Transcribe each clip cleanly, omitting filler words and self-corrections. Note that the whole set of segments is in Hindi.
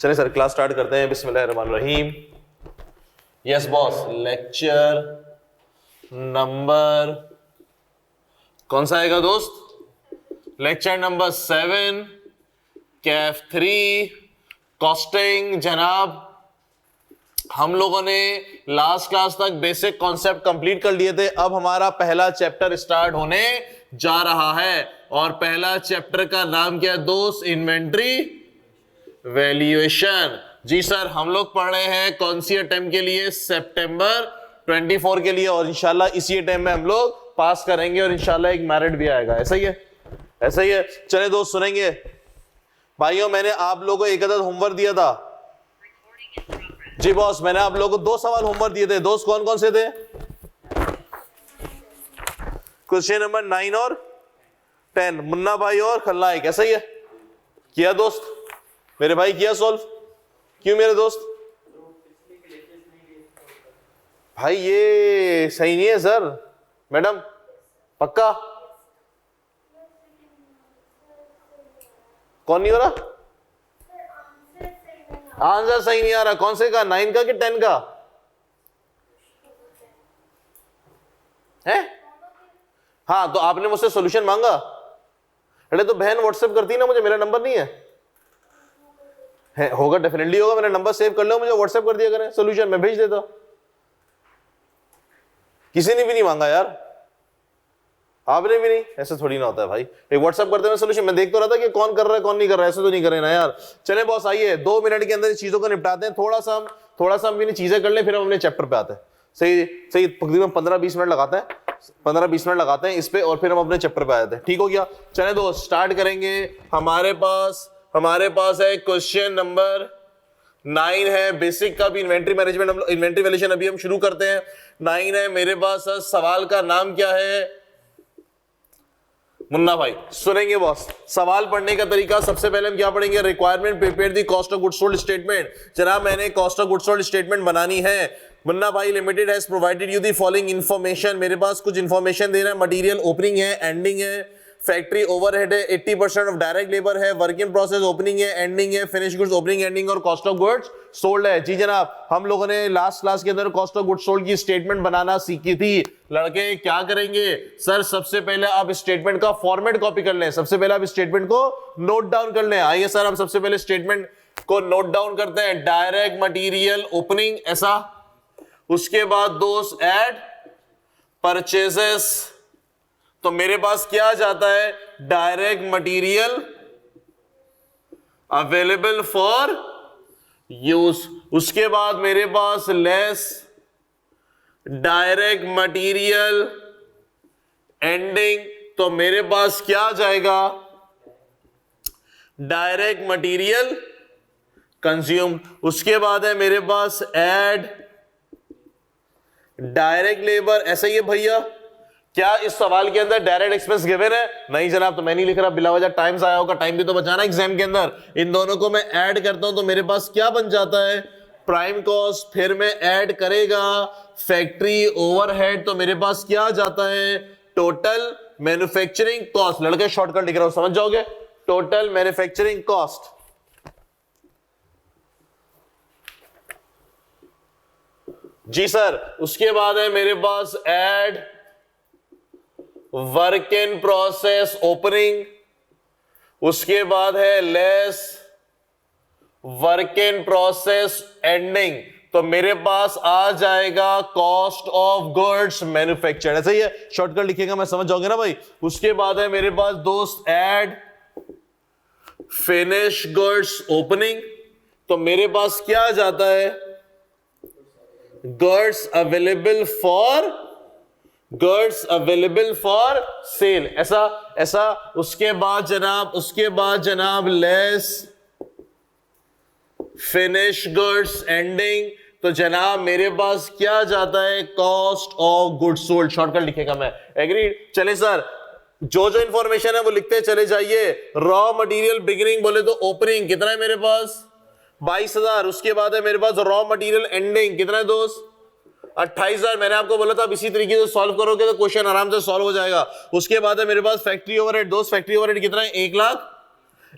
चलिए सर क्लास स्टार्ट करते हैं। बिस्मिल्लाहिर्रहमानिर्रहीम। यस बॉस, लेक्चर नंबर कौन सा आएगा दोस्त? Lecture number 7 Kaif 3 costing. जनाब हम लोगों ने लास्ट क्लास तक बेसिक कॉन्सेप्ट कंप्लीट कर लिए थे। अब हमारा पहला चैप्टर स्टार्ट होने जा रहा है और पहला चैप्टर का नाम क्या है दोस्त? Inventory valuation. जी सर, हम लोग पढ़ रहे हैं कौन सी अटेम्प्ट के लिए? सितंबर 24 के लिए, और इंशाल्लाह इसी अटेम्प्ट में हम लोग पास करेंगे और इंशाल्लाह एक मेरिट भी आएगा। ऐसा ही है, ऐसा ही है। चले दोस्त सुनेंगे भाइयों, मैंने आप लोगों को एक अदद होमवर्क दिया था। जी बॉस, मैंने आप लोगों को 2 सवाल होमवर्क दिए थे दोस्त। कौन कौन से थे? क्वेश्चन नंबर 9 और 10, मुन्ना भाई और खलनायक। ऐसा ही है? किया दोस्त मेरे भाई, किया सॉल्व? क्यों मेरे दोस्त? भाई ये सही नहीं है सर। मैडम पक्का? कौन नहीं हो रहा? आंसर सही नहीं आ रहा। कौन से का? 9 का कि 10 का है? हाँ, तो आपने मुझसे सॉल्यूशन मांगा। अरे तो बहन व्हाट्सएप करती ना मुझे, मेरा नंबर नहीं है होगा, डेफिनेटली होगा। मेरा नंबर सेव कर लो, मुझे व्हाट्सएप कर दिया करें, सॉल्यूशन मैं भेज देता। किसी ने भी नहीं मांगा यार, आपने भी नहीं। ऐसे थोड़ी ना होता है भाई, एक व्हाट्सएप करते हुए सॉल्यूशन। मैं देख तो रहा था कि कौन कर रहा है कौन नहीं कर रहा है। ऐसे तो नहीं करे ना यार। चले बॉस आइए 2 मिनट के अंदर चीजों को निपटाते हैं। थोड़ा सा हम चीजें कर ले, फिर हम अपने चैप्टर पे आते हैं। सही सही, तकरीबन 15-20 मिनट लगाते हैं, 15-20 मिनट लगाते हैं इस पे, और फिर हम अपने चैप्टर पे आते हैं। ठीक हो गया? चले दोस्त स्टार्ट करेंगे। हमारे पास है क्वेश्चन नंबर 9 है, बेसिक का भी इन्वेंट्री मैनेजमेंट, इन्वेंट्री वैल्यूएशन अभी हम शुरू करते हैं। 9 है मेरे पास। सवाल का नाम क्या है मुन्ना भाई? सुनेंगे बॉस। सवाल पढ़ने का तरीका, सबसे पहले हम क्या पढ़ेंगे? Requirement prepare the cost of goods sold statement. जनाब मैंने cost of goods sold statement बनानी है। मुन्ना भाई limited has provided you the following information. मेरे पास कुछ इंफॉर्मेशन दे रहा है। मटेरियल ओपनिंग है, एंडिंग है, फैक्ट्री ओवरहेड है, 80% ऑफ डायरेक्ट लेबर है, वर्क इन प्रोसेस ओपनिंग है, एंडिंग है, फिनिश गुड्स ओपनिंग एंडिंग, और कॉस्ट ऑफ गुड्स सोल्ड है। जी जनाब, हम लोगों ने लास्ट क्लास के अंदर कॉस्ट ऑफ गुड्स सोल्ड की स्टेटमेंट बनाना सीखी थी। लड़के क्या करेंगे सर? सबसे पहले आप स्टेटमेंट का फॉर्मेट कॉपी कर लें। सबसे पहले आप स्टेटमेंट को नोट डाउन कर लें। आइए सर, हम सबसे पहले स्टेटमेंट को नोट डाउन करते हैं। डायरेक्ट मटीरियल ओपनिंग, ऐसा। उसके बाद दोस्त ऐड परचेजेस। तो मेरे पास क्या जाता है? Direct material available for use. उसके बाद मेरे पास लेस डायरेक्ट मटेरियल एंडिंग। तो मेरे पास क्या जाएगा? Direct material consume. उसके बाद है मेरे पास ऐड डायरेक्ट लेबर। ऐसा ही है भैया? क्या इस सवाल के अंदर डायरेक्ट एक्सपेंस गिवन है? नहीं जनाब, तो मैं नहीं लिख रहा। बिला वजह टाइम आया होगा, टाइम भी तो बचाना एग्जाम के अंदर। इन दोनों को मैं ऐड करता हूं तो मेरे पास क्या बन जाता है? Prime cost. फिर मैं ऐड करेगा फैक्ट्री ओवरहेड, तो मेरे पास क्या जाता है? Total manufacturing cost. लड़के शॉर्टकट लिख रहा हूं, समझ जाओगे। Total manufacturing cost. जी सर। उसके बाद है मेरे पास add work in process opening. उसके बाद है less work in process ending. तो मेरे पास आ जाएगा कॉस्ट ऑफ गुड्स मैन्युफैक्चर्ड। ऐसा ही है, शॉर्टकट लिखेगा मैं, समझ जाओगे ना भाई। उसके बाद है मेरे पास दोस्त ऐड फिनिश गुड्स ओपनिंग। तो मेरे पास क्या जाता है? Goods available for sale. ऐसा। उसके बाद जनाब लेस फिनिश गुड्स एंडिंग। तो जनाब मेरे पास क्या जाता है? Cost of goods sold. Shortcut लिखेगा मैं। एग्रीड? चले सर, जो इंफॉर्मेशन है वो लिखते चले जाइए। रॉ मटेरियल बिगिनिंग बोले तो ओपनिंग कितना है मेरे पास? 22,000। उसके बाद है मेरे पास रॉ मटेरियल एंडिंग, कितना है दोस्त? 28,000। मैंने आपको बोला था अब इसी तरीके से सॉल्व करोगे तो क्वेश्चन आराम से सॉल्व हो जाएगा। उसके बाद है मेरे पास फैक्ट्री ओवरहेड। दोस्त फैक्ट्री ओवरहेड कितना है? 1 लाख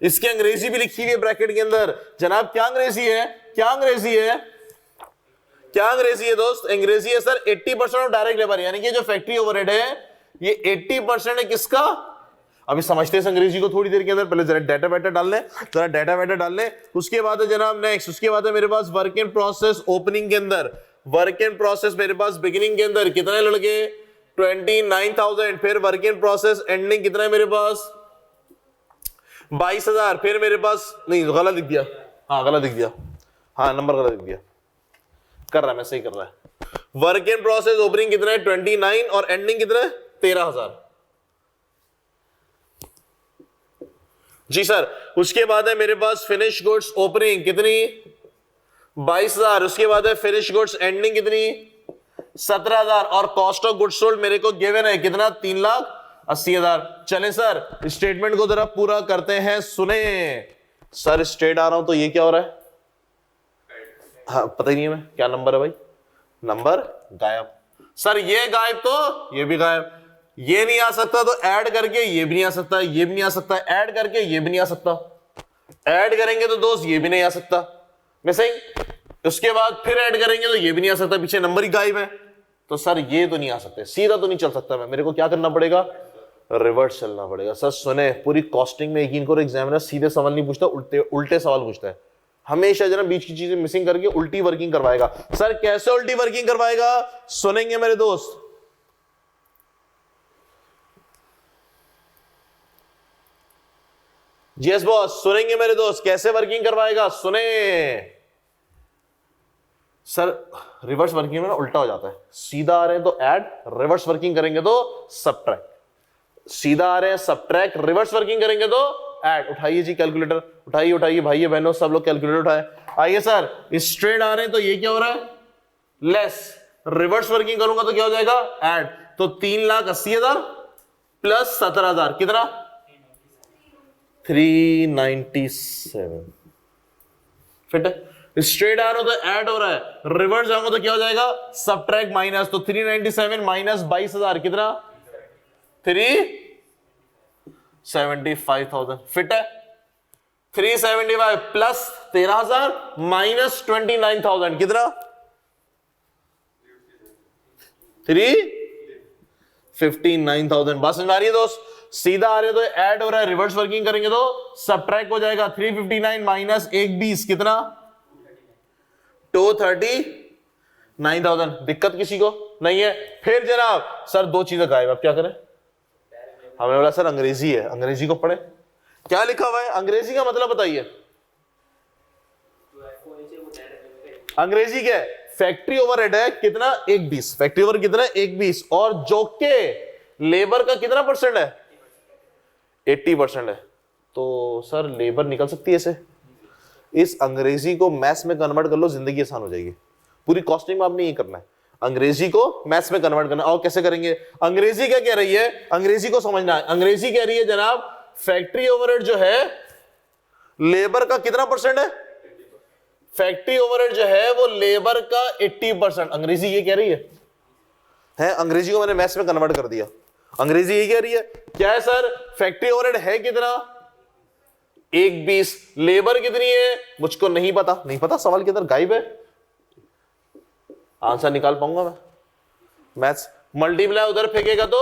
इसकी अंग्रेजी भी लिखी हुई है ब्रैकेट के अंदर। जनाब क्या अंग्रेजी है, क्या अंग्रेजी है, क्या अंग्रेजी है दोस्त? अंग्रेजी है सर 80% ऑफ डायरेक्ट लेबर, यानी कि जो फैक्ट्री ओवरहेड है ये 80% है किसका? अभी समझते हैं इस अंग्रेजी को थोड़ी देर के अंदर, पहले जरा डाटा वाटा डाल लें, जरा डाटा वाटा डाल लें। उसके बाद है जनाब नेक्स्ट, उसके बाद है मेरे पास वर्क इन प्रोसेस ओपनिंग के अंदर, वर्क इन प्रोसेस मेरे पास बिगिनिंग के अंदर कितने लड़के 29,000, फिर वर्क इन प्रोसेस एंडिंग कितना है मेरे पास 22,000, फिर मेरे पास नहीं गलत लिख दिया, हाँ गलत लिख दिया, हाँ नंबर गलत लिख दिया, कर रहा है मैं सही कर रहा है। वर्क इन प्रोसेस ओपनिंग कितना है 29 और एंडिंग कितना है 13,000 जी सर। उसके बाद है मेरे पास फिनिश गुड्स ओपनिंग कितनी 22,000, उसके बाद है फिनिश गुड्स एंडिंग कितनी 17,000 और कॉस्ट ऑफ गुड्स सोल्ड मेरे को गिवन है कितना 3,80,000। चलें सर स्टेटमेंट को जरा पूरा करते हैं, सुने सर स्ट्रेट आ रहा हूं तो ये क्या हो रहा है, हाँ पता ही नहीं है मैं क्या नंबर है भाई, नंबर गायब सर, ये गायब तो ये भी गायब, ये नहीं आ सकता तो ऐड करके ये भी नहीं आ सकता, ये भी नहीं आ सकता, ऐड करके ये भी नहीं आ सकता, ऐड करेंगे तो दोस्त ये भी नहीं आ सकता मिसिंग, उसके बाद फिर ऐड करेंगे तो ये भी नहीं आ सकता, पीछे नंबर ही गायब है, तो सर ये तो नहीं आ सकते, सीधा तो नहीं चल सकता मैं, मेरे को क्या करना पड़ेगा रिवर्स चलना पड़ेगा। सर सुने पूरी कॉस्टिंग में यकीन करो एग्जामिनर सीधे सवाल नहीं पूछता, उल्टे सवाल पूछता है, हमेशा जरा बीच की चीजें मिसिंग करके उल्टी वर्किंग करवाएगा। सर कैसे उल्टी वर्किंग करवाएगा सुनेंगे मेरे दोस्त, यस बॉस सुनेंगे मेरे दोस्त कैसे वर्किंग करवाएगा, सुने सर रिवर्स वर्किंग में ना उल्टा हो जाता है, सीधा आ रहे हैं तो ऐड, रिवर्स वर्किंग करेंगे तो सब्ट्रैक्ट, सीधा आ रहे हैं सब्ट्रैक्ट, रिवर्स वर्किंग करेंगे तो ऐड। उठाइए जी कैलकुलेटर, उठाइए उठाइए भाइयों बहनों सब लोग कैलकुलेटर उठाए। आइए सर स्ट्रेट आ रहे हैं तो ये क्या हो रहा है लेस, रिवर्स वर्किंग करूंगा तो क्या हो जाएगा ऐड, तो 3,80,000 प्लस 17,000 कितना 397 फिट है। स्ट्रेट आ रहा हो तो ऐड हो रहा है, रिवर्स जाऊंगा तो क्या हो जाएगा सब्ट्रैक्ट माइनस, तो 397 माइनस 22,000 कितना 375,000 फिट है। 375 प्लस 13,000 माइनस 29,000 कितना 359,000। बात समझ आ रही है दोस्त, सीधा आ रहे तो ऐड हो रहा है, रिवर्स वर्किंग करेंगे तो सब्ट्रैक्ट हो जाएगा, 359 माइनस 120 कितना 239,000। दिक्कत किसी को नहीं है? फिर जनाब सर दो चीजें गायब, अब क्या करें? हमें बोला सर अंग्रेजी है, अंग्रेजी को पढ़े, क्या लिखा हुआ है अंग्रेजी का मतलब बताइए, अंग्रेजी क्या है? फैक्ट्री ओवरहेड है कितना 120, फैक्ट्री ओवर कितना 120 और जो के लेबर का कितना परसेंट है 80% है, तो सर लेबर निकल सकती है इसे, इस अंग्रेजी को मैथ्स में कन्वर्ट कर लो, जिंदगी आसान हो जाएगी। पूरी कॉस्टिंग में आपने ये करना है, अंग्रेजी को मैथ्स में कन्वर्ट करना। और कैसे करेंगे? अंग्रेजी क्या कह रही है, अंग्रेजी को समझना है। अंग्रेजी कह रही है जनाब फैक्ट्री ओवरहेड जो है लेबर का कितना परसेंट है, फैक्ट्री ओवरहेड जो है वो लेबर का 80%। अंग्रेजी ये कह रही है अंग्रेजी को मैंने मैथ्स में कन्वर्ट कर दिया। अंग्रेजी ये कह रही है क्या है सर, फैक्ट्री ओवरहेड है कितना 120, लेबर कितनी है मुझको नहीं पता, नहीं पता सवाल के अंदर गायब है, आंसर निकाल पाऊंगा मैं? मैथ्स मल्टीप्लाई उधर फेंकेगा तो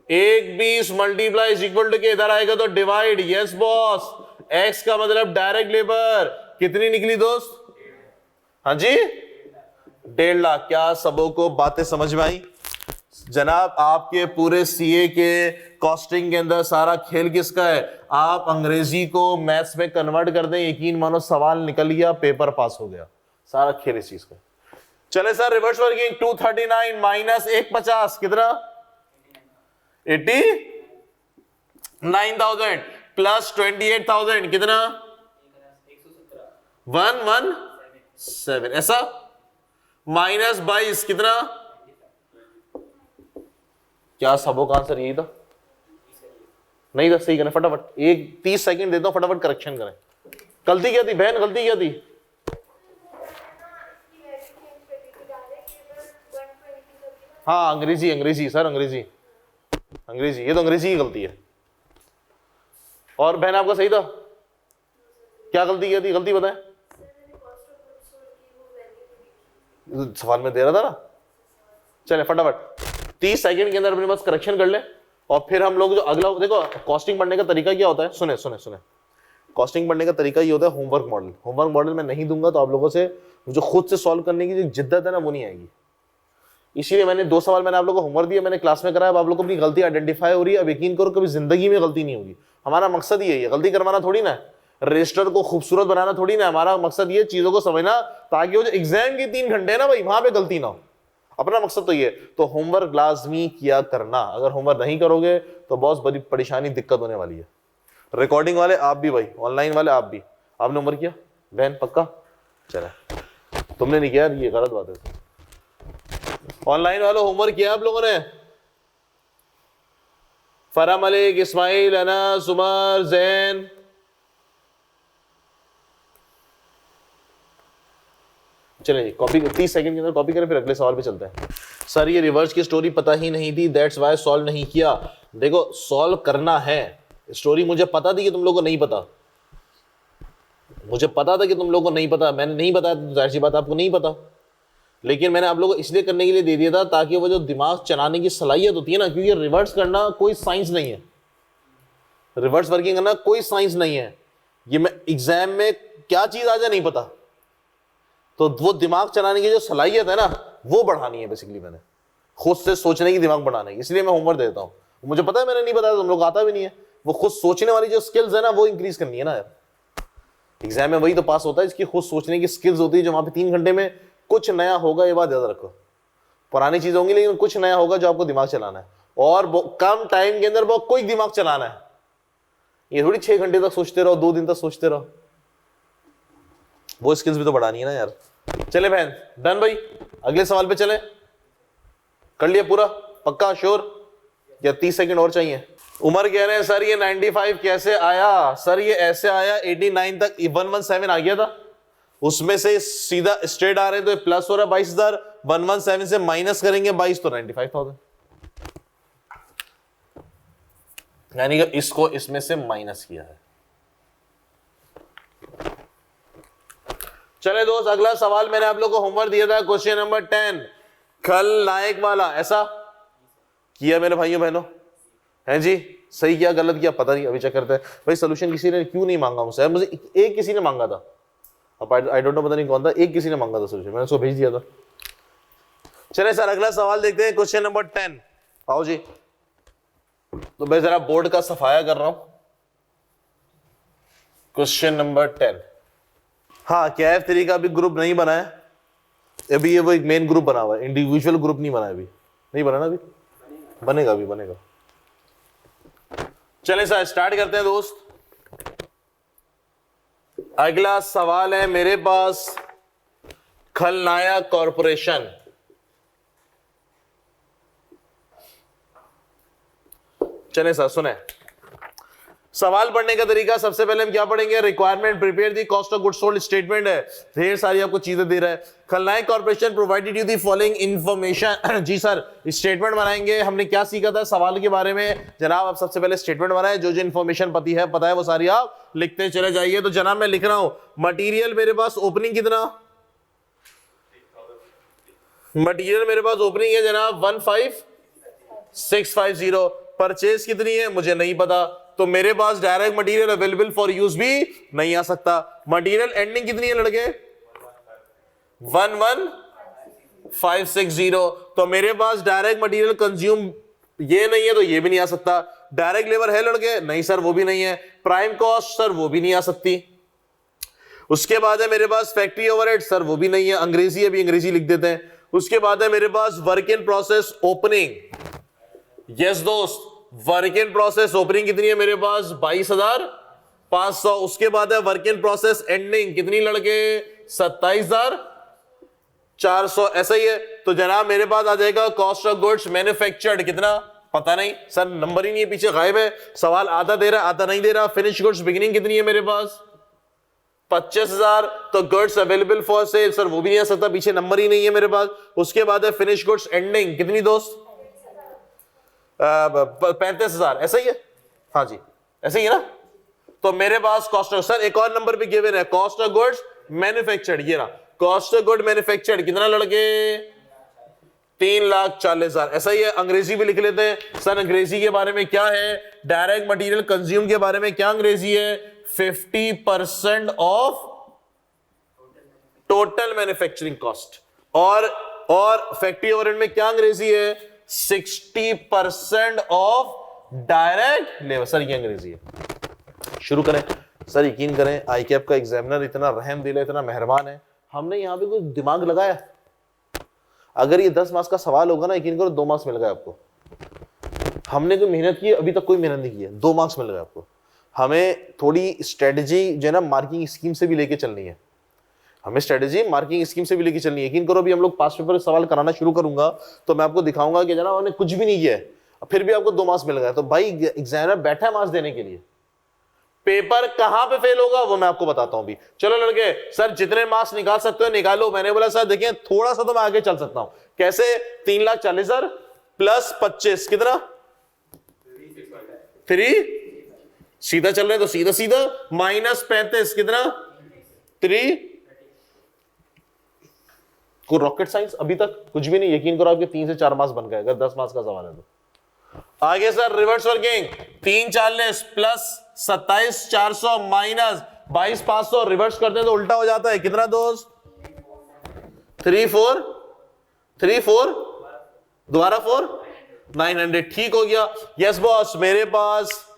120 मल्टीप्लाई इज इक्वल टू के इधर आएगा तो डिवाइड, यस बॉस, एक्स का मतलब डायरेक्ट लेबर कितनी निकली दोस्त? हाँ जी 1.5 लाख। क्या सबों को बातें समझ में आई? जनाब आपके पूरे सीए के कॉस्टिंग के अंदर सारा खेल किसका है? आप अंग्रेजी को मैथ्स में कन्वर्ट कर दें, यकीन मानो सवाल निकल गया, पेपर पास हो गया, सारा खेल इस चीज का। चले सर रिवर्स वर्किंग, 239 माइनस 150 कितना 89,000 प्लस 28,000 कितना 117, ऐसा माइनस 22 कितना, क्या सबों का आंसर यही था? नहीं था, सही करें फटाफट, 30 सेकंड देता हूं, फटाफट करेक्शन करें। गलती क्या थी बहन, गलती क्या थी? हाँ अंग्रेजी, अंग्रेजी सर, अंग्रेजी, अंग्रेजी, ये तो अंग्रेजी की गलती है। और बहन आपका सही था, क्या गलती की थी, गलती बताएं। सवाल में दे रहा था ना, चले फटाफट 30 सेकंड के अंदर अपने पास करेक्शन कर ले, और फिर हम लोग जो अगला देखो कॉस्टिंग पढ़ने का तरीका क्या होता है, सुने सुने सुने। कॉस्टिंग पढ़ने का तरीका ये होता है होमवर्क मॉडल। होमवर्क मॉडल मैं नहीं दूंगा तो आप लोगों से जो खुद से सॉल्व करने की जो जिद्दत है ना वो नहीं आएगी। इसीलिए मैंने 2 सवाल मैंने आप लोगों को होमवर्क दिया, मैंने क्लास में कराया, अब आप लोग को अपनी गलती आइडेंटिफाई हो रही है। अब यकीन करो कभी जिंदगी में गलती नहीं होगी। हमारा मकसद ही है गलती करवाना थोड़ी ना, रजिस्टर को खूबसूरत बनाना थोड़ी ना। हमारा मकसद ये चीजों को समझना ताकि वो जो एग्जाम के 3 घंटे है ना भाई वहां पे गलती ना हो। अपना मकसद तो ये। तो होमवर्क लाजमी किया करना। अगर होमवर्क नहीं करोगे तो बहुत बड़ी परेशानी दिक्कत होने वाली है। रिकॉर्डिंग वाले आप भी भाई, ऑनलाइन वाले आप भी। आपने होमवर्क किया बहन पक्का? चले तुमने नहीं किया ये गलत बात है। ऑनलाइन वालों होमवर्क किया आप लोगों ने? फरा मलिक, इस्माइल, अनस, उमर, जैन, चलिए कॉपी 30 सेकंड के अंदर कॉपी करें, फिर अगले सवाल पे चलते हैं। सर ये रिवर्स की स्टोरी पता ही नहीं थी, दैट्स व्हाई सॉल्व नहीं किया। देखो सॉल्व करना है, स्टोरी मुझे पता थी कि तुम लोगों को नहीं पता, मुझे पता था कि तुम लोगों को नहीं पता, मैंने नहीं बताया तो जाहिर सी बात आपको नहीं पता, लेकिन मैंने आप लोगों को इसलिए करने के लिए दे दिया था ताकि वो जो दिमाग चलाने की सलाहियत होती है ना, क्योंकि रिवर्स करना कोई साइंस नहीं है, रिवर्स वर्किंग करना कोई साइंस नहीं है। ये मैं एग्जाम में क्या चीज आ जाए नहीं पता, तो वो दिमाग चलाने की जो सलाहियत है ना वो बढ़ानी है बेसिकली। मैंने खुद से सोचने की दिमाग बढ़ाना है, इसलिए मैं होमवर्क देता हूँ। मुझे पता है मैंने नहीं बताया, तुम लोग आता भी नहीं है। वो खुद सोचने वाली जो स्किल्स है ना वो इंक्रीज करनी है ना यार। एग्जाम में वही तो पास होता है इसकी खुद सोचने की स्किल्स होती है, जो वहां पे 3 घंटे में कुछ नया होगा, ये बात याद रखो। पुरानी चीज होंगी लेकिन कुछ नया होगा जो आपको दिमाग चलाना है, और कम टाइम के अंदर बहुत कोई दिमाग चलाना है। ये थोड़ी 6 घंटे तक सोचते रहो, 2 दिन तक सोचते रहो। वो स्किल्स भी तो बढ़ानी है ना यार। चले बहन डन भाई, अगले सवाल पे चले। कर लिया पूरा पक्का श्योर, या 30 सेकंड और चाहिए? उमर कह रहे हैं सर ये 95 कैसे आया? सर ये ऐसे आया, 89 तक 117 आ गया था, उसमें से सीधा स्ट्रेट आ रहे तो प्लस हो रहा 22,000, 117 से माइनस करेंगे 22 तो 95,000, यानी कि इसको इसमें से माइनस किया है। चले दोस्त अगला सवाल मैंने आप लोगों को होमवर्क दिया था, क्वेश्चन नंबर 10 खलनायक वाला। ऐसा किया मेरे भाइयों बहनों? हैं जी, सही किया गलत किया पता नहीं, अभी चेक करते हैं। भाई सोल्यूशन किसी ने क्यों नहीं मांगा मुझसे? मुझे एक किसी ने मांगा था, अब आई डोंट नो पता नहीं कौन था, एक किसी ने मांगा था सोल्यूशन, मैंने उसको भेज दिया था। चले सर अगला सवाल देखते हैं, क्वेश्चन नंबर 10। आओ जी, तो मैं जरा बोर्ड का सफाया कर रहा हूं। Question number 10। हाँ KF3 का भी ग्रुप नहीं बना है अभी, ये वो एक मेन ग्रुप बना हुआ है, इंडिविजुअल ग्रुप नहीं बना है अभी, नहीं बना ना अभी, बनेगा अभी बनेगा। चलें सर स्टार्ट करते हैं दोस्त। अगला सवाल है मेरे पास खलनायक कॉरपोरेशन। चलें सर सुने, सवाल पढ़ने का तरीका सबसे पहले हम क्या पढ़ेंगे? Requirement, prepare the cost of goods sold statement है, ढेर सारी आपको चीजें दे रहा है। Khalnayak corporation provided you the following information. जी सर स्टेटमेंट बनाएंगे। हमने क्या सीखा था सवाल के बारे में? जनाब आप सबसे पहले स्टेटमेंट बनाए, जो जो इन्फॉर्मेशन पता है वो सारी आप लिखते चले जाइए। तो जनाब मैं लिख रहा हूं, मटीरियल मेरे पास ओपनिंग कितना? मटीरियल मेरे पास ओपनिंग है जनाब 15,650। परचेज कितनी है मुझे नहीं पता, तो मेरे पास direct material available for use भी नहीं आ सकता। मटेरियल एंडिंग कितनी है लड़के? 11,560। तो मेरे पास डायरेक्ट मटेरियल कंज्यूम ये नहीं है तो ये भी नहीं आ सकता। डायरेक्ट लेबर है लड़के? नहीं सर वो भी नहीं है। प्राइम कॉस्ट सर वो भी नहीं आ सकती। उसके बाद है मेरे पास फैक्ट्री ओवरहेड, सर वो भी नहीं है, अंग्रेजी अभी अंग्रेजी लिख देते हैं। उसके बाद है मेरे पास work in process opening. Yes दोस्त वर्क इन प्रोसेस ओपनिंग कितनी है मेरे पास? 22,500। उसके बाद है वर्क इन प्रोसेस एंडिंग कितनी लड़के? 27,400। ऐसा ही है। तो जनाब मेरे पास आ जाएगा कॉस्ट ऑफ गुड्स मैन्युफैक्चर्ड कितना? पता नहीं सर, नंबर ही नहीं है, पीछे गायब है। सवाल आधा दे रहा आधा नहीं दे रहा। फिनिश गुड्स बिगिनिंग कितनी है मेरे पास? 25,000। तो goods available for sale sir वो भी नहीं आ सकता, पीछे नंबर ही नहीं है मेरे पास। उसके बाद है फिनिश गुड्स एंडिंग कितनी दोस्त? 35,000। ऐसा ही है? हाँ जी ऐसा ही है ना? तो मेरे पास कॉस्ट ऑफ, सर एक और नंबर भी गिवन है, कॉस्ट ऑफ गुड्स मैन्युफैक्चर्ड, ये रहा कॉस्ट ऑफ गुड मैन्युफैक्चर्ड, कितना लड़के 3,40,000। ऐसा ही है, अंग्रेजी भी लिख लेते हैं। सर अंग्रेजी के बारे में क्या है, डायरेक्ट मटेरियल कंज्यूम के बारे में क्या अंग्रेजी है, 50% ऑफ टोटल मैन्युफैक्चरिंग कॉस्ट। और फैक्ट्री ओवरहेड में क्या अंग्रेजी है, 60% ऑफ डायरेक्ट लेबर। सर ये अंग्रेजी है। शुरू करें। सर यकीन करें आईकैप का एग्जामिनर इतना रहमदिल है, इतना मेहरबान है, हमने यहां पे कोई दिमाग लगाया। अगर ये 10 मार्क्स का सवाल होगा ना, यकीन करो 2 मार्क्स मिल गए आपको। हमने जो मेहनत की अभी तक कोई मेहनत नहीं की है, 2 मार्क्स मिल गए आपको। हमें थोड़ी स्ट्रेटजी जो है ना मार्किंग स्कीम से भी लेके चलनी है, हमें स्ट्रेटजी मार्किंग स्कीम से भी लेके चलनी है। यकीन करो अभी हम लोग पास पेपर सवाल कराना शुरू करूंगा तो मैं आपको दिखाऊंगा कि जनाब हमने कुछ भी नहीं किया है, फिर भी आपको 2 मार्क्स मिल गए। तो भाई एग्जामिनर बैठा है मार्क्स देने के लिए, पेपर कहां पे फेल होगा वो मैं आपको बताता हूं भी। चलो लड़के, सर जितने मार्क्स निकाल सकते हो निकालो। मैंने बोला सर देखिए थोड़ा सा तो मैं आगे चल सकता हूं। कैसे, 3,40,000 प्लस 25 कितना 3, सीधा चल रहे तो सीधा सीधा, माइनस 35 कितना 3। कोई रॉकेट साइंस अभी तक कुछ भी नहीं। यकीन करो आपके 3 से 4 मार्क्स बन गए अगर 10 मार्क्स का सवाल है तो। आगे sir reverse working, 3,40 plus 27,400 minus 22,500, reverse करते हैं तो उल्टा हो जाता है कितना दोस्त, 3,4 दोबारा 4, 900। ठीक हो गया। यस बॉस, मेरे पास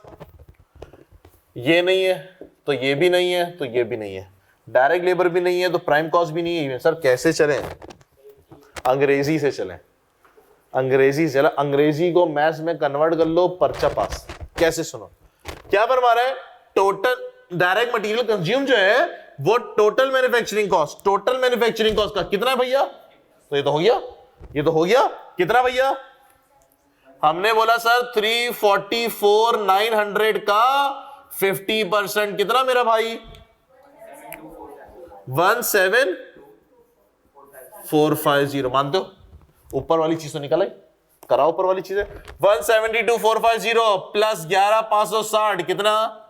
ये नहीं है तो ये भी नहीं है तो ये भी नहीं है, डायरेक्ट लेबर भी नहीं है तो प्राइम कॉस्ट भी नहीं है। सर कैसे चलें, अंग्रेजी से चलें, अंग्रेजी से। अंग्रेजी को मैथ्स में कन्वर्ट कर लो, पर्चा पास। कैसे, सुनो क्या फरमा रहा है, टोटल डायरेक्ट मटेरियल कंज्यूम जो है वो total manufacturing cost, total manufacturing cost का कितना है भैया, तो ये तो हो गया, ये तो हो गया कितना भैया, हमने बोला सर 344,900 का 50% कितना मेरा भाई, 17,450। मानते हो, ऊपर वाली चीज तो निकल आई, कराओ ऊपर वाली चीज है। 172,450 प्लस 11,560 कितना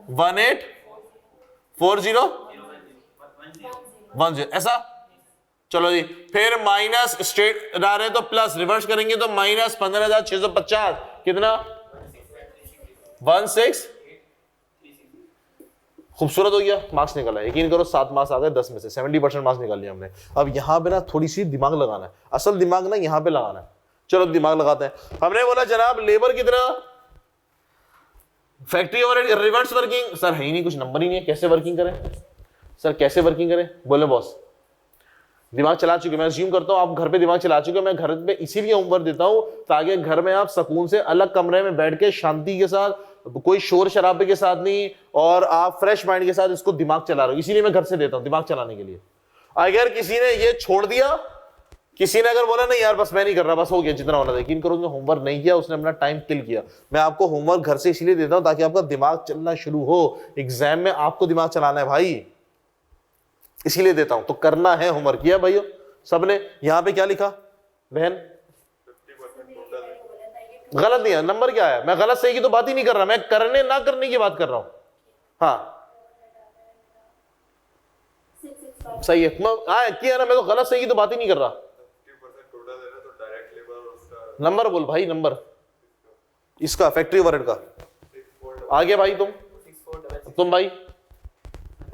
18,40,10 ऐसा। चलो जी, फिर माइनस स्ट्रेट ला रहे तो प्लस, रिवर्स करेंगे तो माइनस 15,650 कितना 16। खूबसूरत हो गया, मार्क्स निकला। यकीन करो 7 मार्क्स आ गए 10 में से, 70% मार्क्स निकाल लिया हमने। अब यहां पे ना थोड़ी सी दिमाग लगाना है, असल दिमाग ना यहां पे लगाना है। चलो दिमाग लगाते हैं। हमने बोला जनाब लेबर कितना, factory overhead, reverse working. Sir है ही नहीं, कुछ नंबर ही नहीं है, कैसे वर्किंग करें सर, कैसे वर्किंग करें, बोले बॉस। दिमाग चला चुके, मैं अज्यूम करता हूं आप घर पे दिमाग चला चुके। मैं घर पे इसीलिए होमवर्क देता हूं ताकि घर में आप सुकून से अलग कमरे में बैठ के शांति के साथ, कोई शोर शराबे के साथ नहीं, और आप फ्रेश माइंड के साथ इसको दिमाग चला रहे हो। इसीलिए मैं घर से देता हूं दिमाग चलाने के लिए। अगर किसी ने ये छोड़ दिया, किसी ने अगर बोला नहीं यार बस मैं नहीं कर रहा, बस हो गया जितना होना था, यकीन करो उसने होमवर्क नहीं किया, उसने अपना टाइम किल किया। मैं आपको होमवर्क घर से इसीलिए देता हूं ताकि आपका दिमाग चलना शुरू हो। एग्जाम में आपको दिमाग चलाना है भाई, इसीलिए देता हूं। तो करना है होमवर्क, किया भाइयों सबने। यहां पे क्या लिखा बहन, गलत नहीं है, नंबर क्या है, मैं गलत सही की तो बात ही नहीं कर रहा, मैं करने ना करने की बात कर रहा हूं। हाँ सही है, किया ना, मैं तो गलत सही की तो बात ही नहीं कर रहा। नंबर बोल भाई, नंबर इसका फैक्ट्री ओवरहेड का। आगे भाई तुम भाई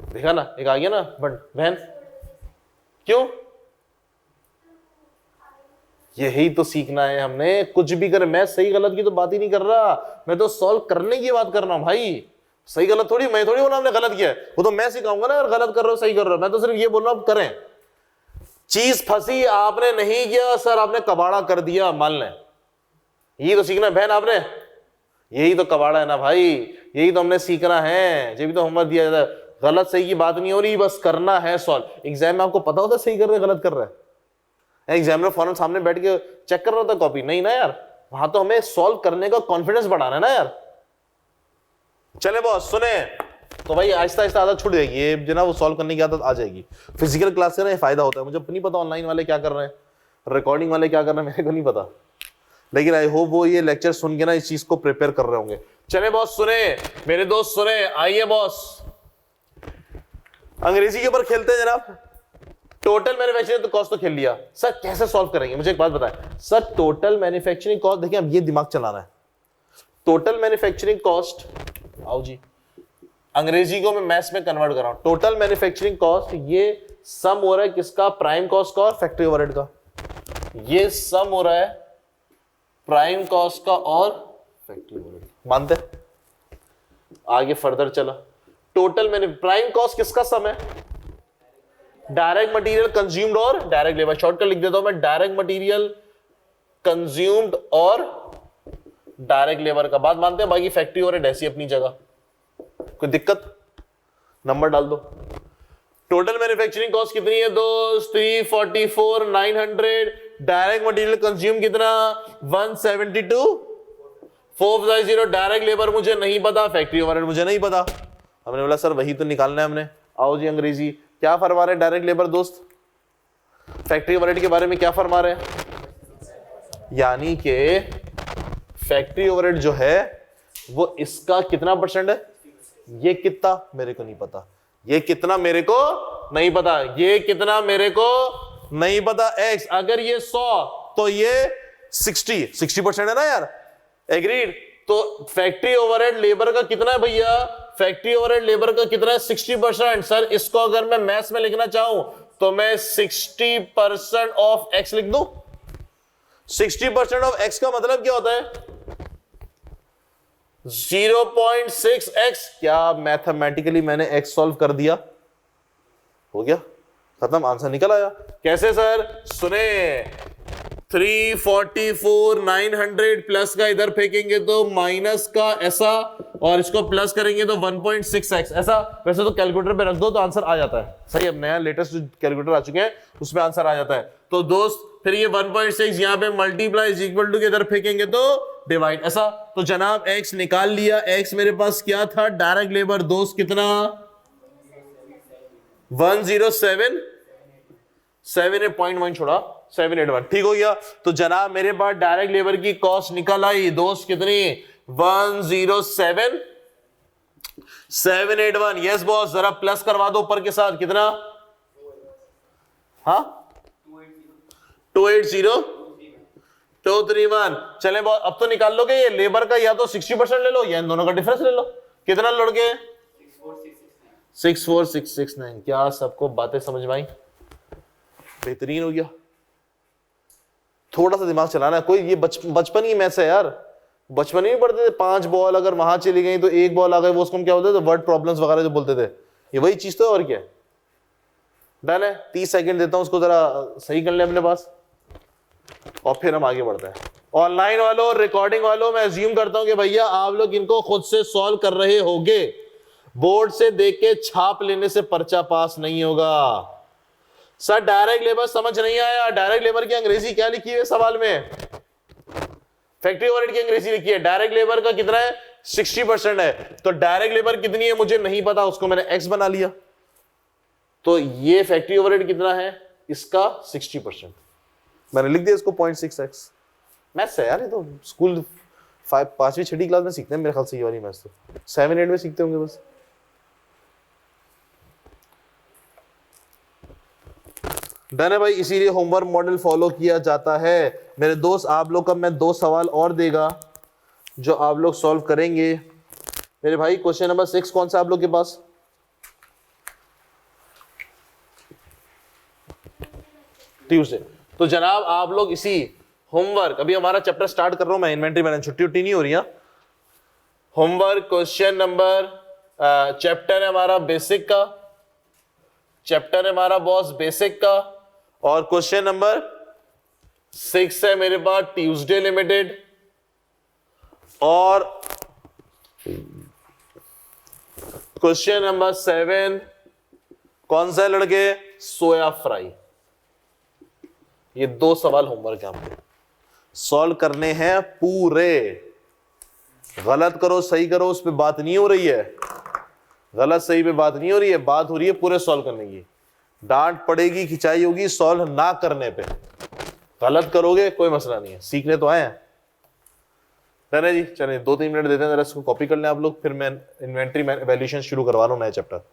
देखा ना, एक आ गया ना बहन, क्यों, यही तो सीखना है हमने। कुछ भी करे, मैं सही गलत की तो बात ही नहीं कर रहा, मैं तो सॉल्व करने की बात कर रहा हूं भाई। सही गलत थोड़ी, मैं थोड़ी बोला हमने गलत किया है, वो तो मैं सिखाऊंगा ना, अगर गलत कर रहे हो सही कर रहे हो। मैं तो सिर्फ ये बोल रहा हूं करें। चीज फंसी, आपने नहीं किया सर, आपने कबाड़ा कर दिया, मान लें, यही तो सीखना है बहन आपने, यही तो कबाड़ा है ना भाई, यही तो हमने सीखना है, जब भी तो होमवर्क दिया जाता है। गलत सही की बात नहीं हो रही, बस करना है सॉल्व। एग्जाम में आपको पता होता सही कर रहे गलत कर रहे हैं, एग्जामिनर फौरन सामने बैठ के चेक कर रहा था कॉपी, नहीं ना यार, वहां तो हमें सॉल्व करने का कॉन्फिडेंस बढ़ाना है ना यार। चले बॉस सुने, तो भाई आहिस्ता आहिस्ता आदत छूट जाएगी, ये जो ना वो सॉल्व करने की आदत आ जाएगी। फिजिकल क्लास से ना ये फायदा होता है। मुझे नहीं पता ऑनलाइन वाले क्या कर रहे हैं, रिकॉर्डिंग वाले क्या कर रहे हैं, मेरे को नहीं पता, लेकिन आई होप वो ये लेक्चर सुन के ना इस चीज को प्रिपेयर कर रहे होंगे। चले बॉस सुने, मेरे दोस्त सुने, आइए बॉस अंग्रेजी के ऊपर खेलते हैं जनाब। टोटल मैन्युफैक्चरिंग कॉस्ट तो खेल लिया सर, कैसे सॉल्व करेंगे मुझे एक बात बताएं सर। टोटल मैन्युफैक्चरिंग कॉस्ट, देखिए अब ये दिमाग चलाना है। टोटल मैन्युफैक्चरिंग कॉस्ट, आओ जी अंग्रेजी को मैं मैथ्स में कन्वर्ट कर रहा हूं। टोटल मैन्युफैक्चरिंग कॉस्ट ये सम हो रहा है किसका, प्राइम कॉस्ट का और फैक्ट्री ओवरहेड का। ये सम हो रहा है प्राइम कॉस्ट का और फैक्ट्री ओवरहेड, मानते हैं? आगे फर्दर चला, टोटल मैंने प्राइम कॉस्ट किसका सम है, डायरेक्ट मटेरियल कंज्यूम्ड और डायरेक्ट लेबर। शॉर्टकट लिख देता हूं मैं, डायरेक्ट मटेरियल कंज्यूम्ड और डायरेक्ट लेबर का। बात मानते हैं? बाकी फैक्ट्री ओवरहेड ऐसी अपनी जगह, कोई दिक्कत? नंबर डाल दो। टोटल मैन्युफैक्चरिंग कॉस्ट कितनी है दोस्त, 344 900। डायरेक्ट मटेरियल कंज्यूम कितना, 172 450। डायरेक्ट लेबर मुझे नहीं पता, फैक्ट्री ओवरहेड मुझे नहीं पता। हमने बोला सर वही तो निकालना है हमने। आओ जी अंग्रेजी, क्या फरमा रहे हैं डायरेक्ट लेबर दोस्त, फैक्ट्री ओवरहेड के बारे में क्या फरमा रहे हैं? यानी कि फैक्ट्री ओवरहेड जो है वो इसका कितना परसेंट है, ये कितना मेरे को नहीं पता, ये कितना मेरे को नहीं पता, ये कितना मेरे को नहीं पता, x। अगर ये 100 तो ये 60% है ना यार, एग्रीड। तो फैक्ट्री ओवरहेड लेबर का कितना है भैया, फैक्ट्री ओवरहेड लेबर का कितना है, 60%। सर इसको अगर मैं मैथ्स में लिखना चाहूं तो मैं 60% ऑफ x लिख दूं। 60% ऑफ x का मतलब क्या होता है, 0.6x। क्या मैथमेटिकली मैंने x सॉल्व कर दिया, हो गया खत्म, आंसर निकल आया। कैसे सर, सुने 344 900 प्लस का इधर फेंकेंगे तो माइनस का ऐसा, और इसको प्लस करेंगे तो 1.6x ऐसा। वैसे तो कैलकुलेटर पे रख दो तो आंसर आ जाता है, सही। अब नया लेटेस्ट कैलकुलेटर आ चुके हैं उसमें आंसर आ जाता है। तो दोस्त फिर ये 1.6 यहां पे मल्टीप्लाई इज इक्वल टू के इधर फेंकेंगे तो डिवाइड ऐसा। तो जनाब x निकाल लिया, x मेरे पास क्या था, डायरेक्ट लेबर दोस्त कितना, 107 7.1 छोड़ा 781, ठीक हो गया। तो जनाब मेरे पास डायरेक्ट लेबर की कॉस्ट निकल आई दोस्त कितनी, 107 781। यस बॉस, जरा प्लस करवा दो ऊपर के साथ, कितना, हाँ 280 231। चले बॉस अब तो निकाल लोगे ये लेबर का, या तो 60% ले लो या इन दोनों का डिफरेंस ले लो। कितना लड़के, 64669। क्या सबको बातें समझ में आई? बेहतरीन हो गया। थोड़ा सा दिमाग चलाना है, कोई ये बचपन की मैथ्स है यार, बचपन में पढ़ते थे 5 बॉल अगर वहां चली गई तो 1 बॉल आ गई, वो उसको हम क्या बोलते थे, वर्ड प्रॉब्लम्स वगैरह जो बोलते थे, ये वही चीज तो है और क्या। डन है, 30 सेकंड देता हूं उसको जरा सही कर ले अपने पास और फिर हम आगे बढ़ते हैं। ऑनलाइन वालों, रिकॉर्डिंग वालों, मैं अज्यूम करता हूं कि भैया आप लोग इनको खुद से सॉल्व कर रहे होंगे, बोर्ड से देख के छाप लेने से पर्चा पास नहीं होगा। सर डायरेक्ट लेबर समझ नहीं आया, डायरेक्ट लेबर की अंग्रेजी क्या लिखी है सवाल में, फैक्ट्री ओवरहेड की अंग्रेजी लिखी है, डायरेक्ट लेबर का कितना है, 60% है। तो डायरेक्ट लेबर कितनी है मुझे नहीं पता, उसको मैंने x बना लिया। तो ये फैक्ट्री ओवरहेड कितना है, इसका 60%, मैंने लिख दिया इसको 0.6x। मैथ्स है यार, ये तो स्कूल 5वीं 6वीं क्लास में सीखते हैं मेरे ख्याल से, ये वाली मैथ्स तो 7 8 में सीखते होंगे बस। डन है भाई, इसीलिए होमवर्क मॉडल फॉलो किया जाता है मेरे दोस्त। आप लोग का मैं 2 सवाल और देगा जो आप लोग सॉल्व करेंगे मेरे भाई। क्वेश्चन नंबर 6 कौन सा आप लोग के पास, ट्यूसडे। तो जनाब आप लोग इसी होमवर्क, अभी हमारा चैप्टर स्टार्ट कर रहा हूं मैं, इन्वेंट्री मैनेजमेंट, छुट्टी उट्टी नहीं हो रही है। होमवर्क क्वेश्चन नंबर, चैप्टर है हमारा बेसिक का, चैप्टर है हमारा बॉस बेसिक का, और क्वेश्चन नंबर 6 है मेरे पास ट्यूसडे लिमिटेड, और क्वेश्चन नंबर 7 कौन सा है लड़के, सोया फ्राई। ये 2 सवाल होमवर्क है आपके, सॉल्व करने हैं पूरे। गलत करो सही करो उस पर बात नहीं हो रही है, गलत सही पे बात नहीं हो रही है, बात हो रही है पूरे सॉल्व करने की। डांट पड़ेगी, खिंचाई होगी सॉल्व ना करने पे। गलत करोगे कोई मसला नहीं है, सीखने तो आए हैं। रहने जी, चलिए 2-3 मिनट देते हैं जरा, इसको कॉपी कर लें आप लोग, फिर मैं इन्वेंट्री वैल्यूएशन शुरू करवा रहा हूँ नया चैप्टर।